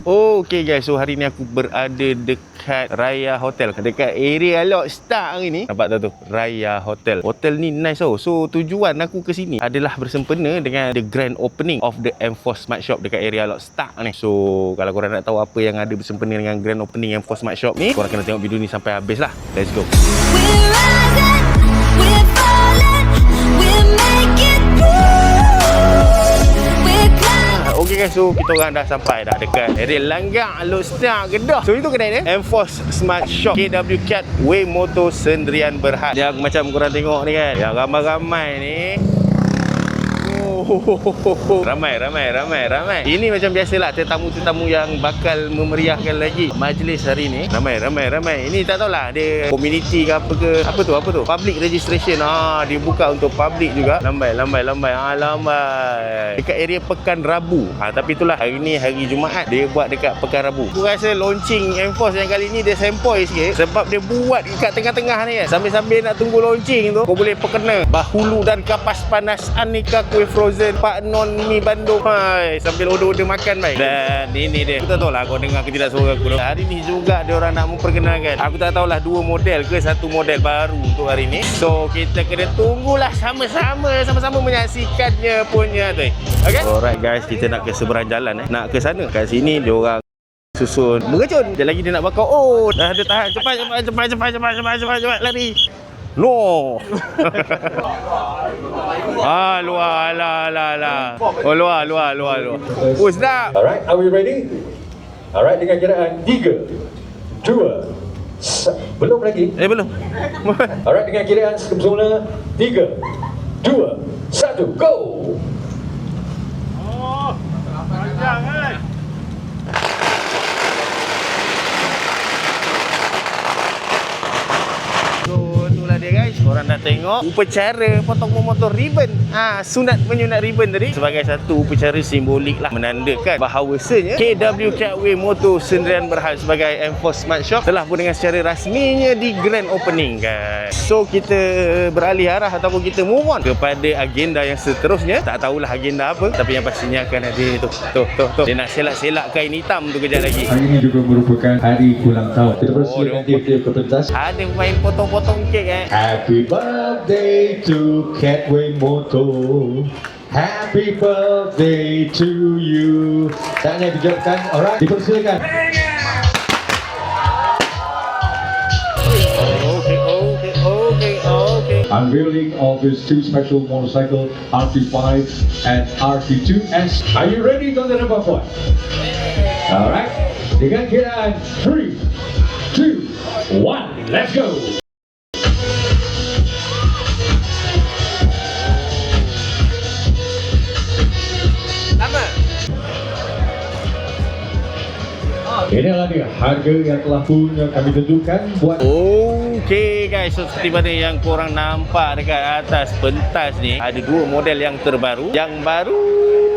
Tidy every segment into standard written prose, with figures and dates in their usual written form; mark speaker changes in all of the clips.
Speaker 1: Okay guys, so hari ni aku berada dekat Raya Hotel, dekat area Lok Stark hari ni. Nampak tak tu? Raya Hotel. Hotel ni nice tau. So tujuan aku ke sini adalah bersempena dengan the grand opening of the M4 Smart Shop dekat area Lok Stark ni. So kalau korang nak tahu apa yang ada bersempena dengan grand opening M4 Smart Shop ni, korang kena tengok video ni sampai habis lah. Let's go. Okay guys, so kita orang dah sampai dah dekat area Langgar Lok Stark Kedah. So itu kedai dia, M4 Smart Shop, KW Cat Way Motor Sendirian Berhad. Yang macam korang tengok ni kan, yang ramai-ramai ni. Ramai. Ini macam biasalah tetamu-tetamu yang bakal memeriahkan lagi majlis hari ni. Ramai. Ini tak tahulah dia community ke apa ke. Apa tu? Public registration. Dia buka untuk public juga. Lambai. Dekat area Pekan Rabu. Tapi itulah hari ni hari Jumaat, dia buat dekat Pekan Rabu. Aku rasa launching M4 yang kali ni dia sempoi sikit sebab dia buat dekat tengah-tengah ni kan. Sambil-sambil nak tunggu launching tu, kau boleh perkena bahulu dan kapas panas aneka kuih frozen Pak Non Mi Bandung. Hai, sambil order-order makan baik. Dan ini dia. Aku tak tahu lah kau dengar ke tidak suara aku. Hari ni juga dia orang nak memperkenalkan. Aku tak tahulah 2 model ke 1 model baru untuk hari ni. So kita kena tunggulah sama-sama menyaksikannya punya tu. Okay? Alright guys, kita nak ke seberang jalan nak ke sana. Kat sini dia orang susun merejun. Dia lagi dia nak bakar. Oh, dah ada tahan. Cepat lari. No. Luar. Oh, luar. Oh, sedap.
Speaker 2: Alright, are we ready? Alright, dengan kiraan 3, 2, belum lagi?
Speaker 1: Belum.
Speaker 2: Alright, dengan kiraan semula 3, 2, 1, go!
Speaker 1: Oh, panjang kan? Dia guys, korang dah tengok upacara potong memotong ribbon. Sunat menyunat ribbon tadi sebagai satu upacara simbolik lah, menandakan bahawasanya KW Catway Motor Sendirian Berhad sebagai M4 Smart Shop telah pun dengan secara rasminya di grand opening guys. So kita beralih arah ataupun kita move on kepada agenda yang seterusnya. Tak tahulah agenda apa, tapi yang pastinya akan ada tu. Dia nak selak-selak kain hitam tu kejap lagi.
Speaker 2: Hari ini juga merupakan hari ulang tahun. Kita persilakan dia ke pentas.
Speaker 1: Ada main potong-potong kek
Speaker 2: Happy birthday to Catway Motor. Happy birthday to you. Tanya dijawabkan. Alright, dipersilakan. Okay. Unveiling of these 2 special motorcycle, RT5 and RT2S. Are you ready, tuan-tuan dan puan-puan? Alright, dengan kiraan 3, 2, 1, let's go. Inilah dia harga yang telah pun kami tentukan buat.
Speaker 1: Okay guys, so seperti mana yang korang nampak dekat atas pentas ni, ada 2 model yang terbaru. Yang baru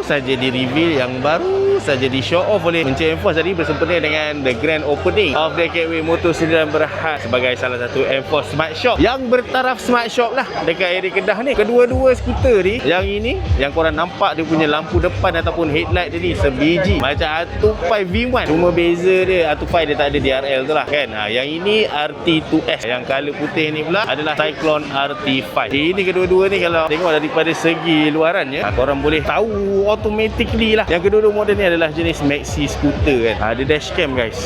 Speaker 1: saja di reveal, yang baru saja di show off oleh Encik M4 tadi bersempena dengan the grand opening of the Catway Motor Sendirian Berhad sebagai salah satu M4 Smart Shop yang bertaraf Smart Shop lah dekat area Kedah ni. Kedua-dua skuter ni, yang ini yang korang nampak dia punya lampu depan ataupun headlight dia ni sebiji macam R25 V1, cuma beza dia R25 dia tak ada DRL tu lah kan. Yang ini RT2S, yang color putih ni pula adalah Cyclone RT5. Ini kedua-dua ni kalau tengok daripada segi luarannya, korang boleh tahu automatically lah yang kedua-dua model ni adalah jenis maxi scooter kan. Ada dashcam guys.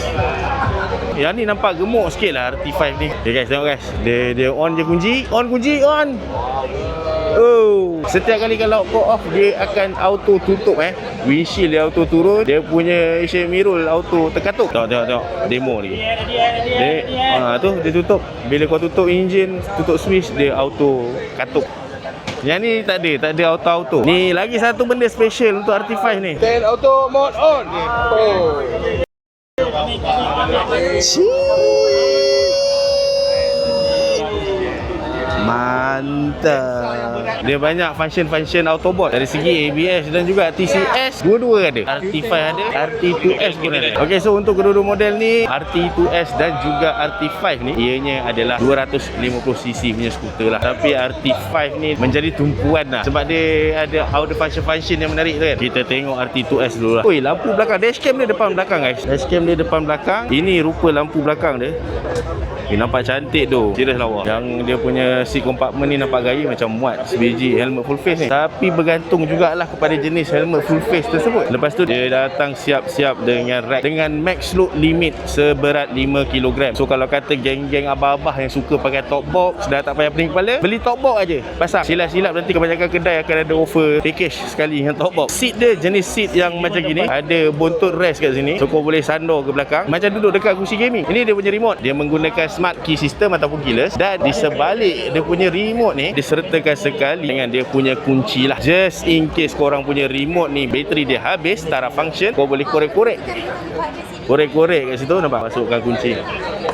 Speaker 1: Yang ni nampak gemuk sikit lah RT5 ni. Okay guys, tengok guys, dia on je kunci. Oh, setiap kali kalau kau off dia akan auto tutup windshield dia auto turun, dia punya AC mirror auto terkatuk. Tengok demo ni. Dia dia tutup. Bila kau tutup enjin, tutup switch, dia auto katuk. Yang ni tak ada auto. Ni lagi satu benda special untuk RT5 ni.
Speaker 3: Then auto mode on.
Speaker 1: Mantap. Dia banyak function-function Autobot. Dari segi ABS dan juga TCS, dua-dua ada. RT5 ada, RT2S pun ada. Okey, so untuk kedua-dua model ni, RT2S dan juga RT5 ni, ianya adalah 250cc punya skuter lah. Tapi RT5 ni menjadi tumpuan lah, sebab dia ada other function-function yang menarik tu kan. Kita tengok RT2S dulu lah. Oi, lampu belakang, dashcam dia depan belakang guys. Dashcam dia depan belakang. Ini rupa lampu belakang dia. Nampak cantik tu. Serius lawa. Yang dia punya seat compartment ni nampak gaya macam muat sebiji helmet full face ni. Tapi bergantung jugalah kepada jenis helmet full face tersebut. Lepas tu dia datang siap-siap dengan rack dengan max load limit seberat 5 kg. So kalau kata geng-geng abah-abah yang suka pakai top box, dah tak payah pening kepala, beli top box aja. Pasang. Silap-silap nanti kebanyakan kedai akan ada offer package sekali dengan top box. Seat dia jenis seat yang macam gini. Ada buntut rest kat sini. So kau boleh sandor ke belakang. Macam duduk dekat kursi gaming. Ini dia punya remote. Dia menggunakan smart key system ataupun keyless, dan di sebalik dia punya remote ni disertakan sekali dengan dia punya kunci lah. Just in case korang punya remote ni bateri dia habis, taraf function, kau boleh korek-korek kat situ, nampak, masukkan kunci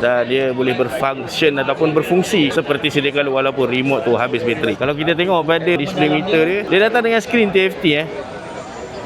Speaker 1: dan dia boleh berfunction ataupun berfungsi seperti sedia kala walaupun remote tu habis bateri. Kalau kita tengok pada display meter dia datang dengan skrin TFT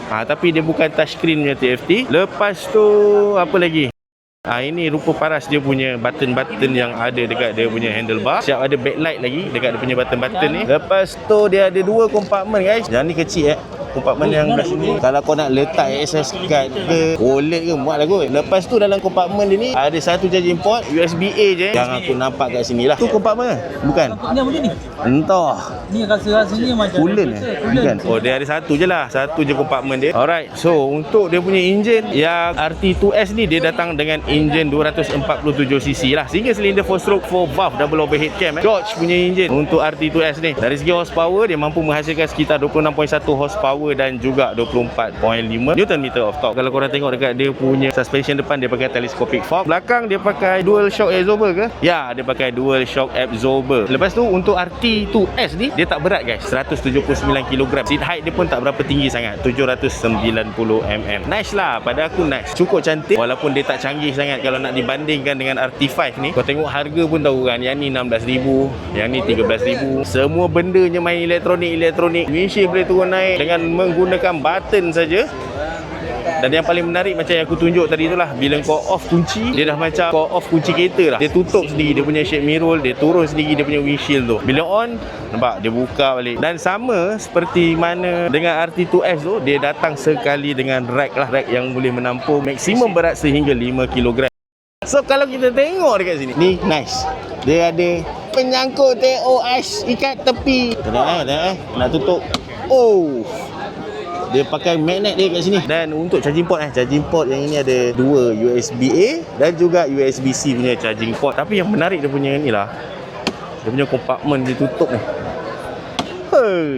Speaker 1: tapi dia bukan touchscreen punya TFT. Lepas tu apa lagi? Ini rupa paras dia punya button-button yang ada dekat dia punya handlebar. Siap ada backlight lagi dekat dia punya button-button ni. Lepas tu dia ada dua kompartmen guys. Yang ni kecil kompartmen yang kat sini. Kalau kau nak letak access card ke wallet ke, muat lah kot. Lepas tu dalam kompartmen dia ni ada satu charging port USB-A je yang aku nampak kat sini lah. Tu kompartmen bukan?
Speaker 3: Ini macam ni.
Speaker 1: Entah.
Speaker 3: Ni rasa-rasanya macam
Speaker 1: Coolant bukan? Oh, dia ada satu je lah. Satu je kompartmen dia. Alright. So untuk dia punya enjin yang RT2S ni, dia datang dengan enjin 247cc lah. Sehingga silinder 4-stroke 4 valve double overhead cam Dodge punya enjin untuk RT2S ni. Dari segi horsepower, dia mampu menghasilkan sekitar 26.1 horsepower dan juga 24.5 Nm of torque. Kalau korang tengok dekat dia punya suspension depan, dia pakai telescopic fork. Belakang dia pakai dual shock absorber ke? Ya, dia pakai dual shock absorber. Lepas tu untuk RT2S ni, dia tak berat guys, 179 kg. Seat height dia pun tak berapa tinggi sangat, 790mm. Nice lah, pada aku nice. Cukup cantik walaupun dia tak canggih sangat kalau nak dibandingkan dengan RT5 ni. Kau tengok harga pun tahu kan, yang ni 16,000, yang ni 13,000. Semua bendanya main elektronik. Windshield boleh turun naik dengan menggunakan button saja. Dan yang paling menarik macam yang aku tunjuk tadi tu lah, bila kau off kunci, dia dah macam kau off kunci kereta lah. Dia tutup sendiri dia punya shade mirror, dia turun sendiri dia punya windshield tu. Bila on, nampak dia buka balik. Dan sama seperti mana dengan RT2S tu, dia datang sekali dengan rack lah, rack yang boleh menampung maksimum berat sehingga 5 kg. So kalau kita tengok dekat sini, ni nice. Dia ada penyangkut TOS ikat tepi. Tengok nak tutup. Oh, dia pakai magnet dia kat sini. Dan untuk charging port yang ini ada dua USB-A dan juga USB-C punya charging port. Tapi yang menarik dia punya ni lah, dia punya kompartmen dia tutup ni.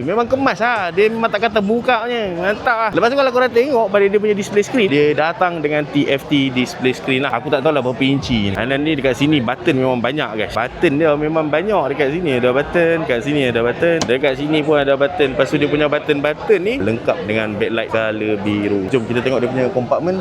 Speaker 1: Memang kemas lah. Dia memang tak kata buka je. Mantap lah. Lepas tu kalau korang tengok pada dia punya display screen, dia datang dengan TFT display screen lah. Aku tak tahu lah berapa inci ni. Dan ni dekat sini button memang banyak guys. Button dia memang banyak. Dekat sini ada button, kat sini ada button, dekat sini pun ada button. Lepas tu dia punya button-button ni lengkap dengan backlight color biru. Jom kita tengok dia punya kompartmen.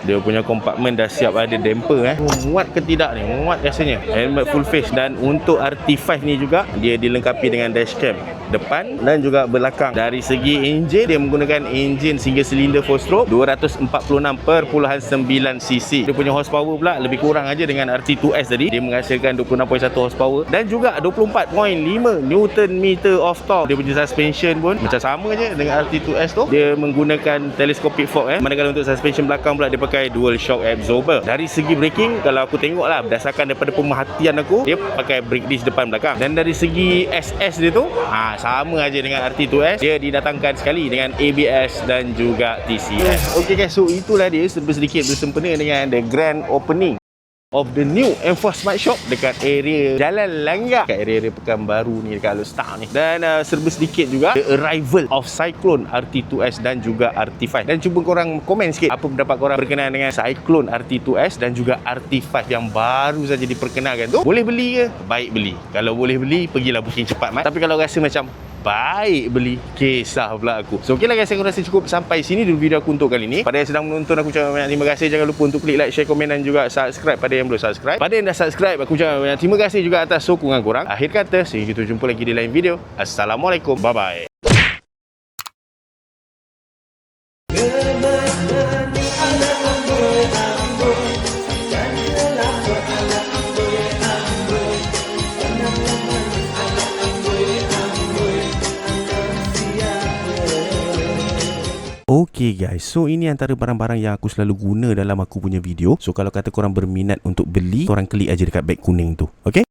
Speaker 1: Dia punya kompartmen dah siap ada damper muat ke tidak ni? Muat rasanya. Helmet full face. Dan untuk RT5 ni juga dia dilengkapi dengan dashcam depan dan juga belakang. Dari segi enjin, dia menggunakan enjin single cylinder 4-stroke 246.9cc. Dia punya horsepower pula lebih kurang aja dengan RT2S tadi. Dia menghasilkan 26.1 horsepower dan juga 24.5 Nm of torque. Dia punya suspension pun macam sama je dengan RT2S tu. Dia menggunakan telescopic fork manakala untuk suspension belakang pula dia pakai dual shock absorber. Dari segi braking, kalau aku tengok lah berdasarkan daripada pemerhatian aku, dia pakai brake disc depan belakang. Dan dari segi SS dia tu sama aja dengan RT2S. Dia didatangkan sekali dengan ABS dan juga TCS. Okey guys, so itulah dia sedikit bersempena dengan the grand opening of the new M4 Smart Shop dekat area Jalan Langgak, dekat area Pekanbaru ni, dekat Alor ni. Dan serba sedikit juga the arrival of Cyclone RT2S dan juga RT5. Dan cuba korang komen sikit apa pendapat korang berkenaan dengan Cyclone RT2S dan juga RT5 yang baru saja diperkenalkan tu. Boleh beli ke? Baik beli. Kalau boleh beli, pergilah booking cepat Mat. Tapi kalau rasa macam baik beli. Kisah pula aku. So okey lah guys, saya rasa cukup sampai sini dulu video aku untuk kali ni. Pada yang sedang menonton, aku ucapkan banyak terima kasih. Jangan lupa untuk klik like, share, komen dan juga subscribe pada yang belum subscribe. Pada yang dah subscribe, aku ucapkan banyak terima kasih juga atas sokongan korang. Akhir kata, sehingga kita jumpa lagi di lain video. Assalamualaikum. Bye bye. Okay guys, so ini antara barang-barang yang aku selalu guna dalam aku punya video. So kalau kata korang berminat untuk beli, korang klik aja dekat beg kuning tu. Okay?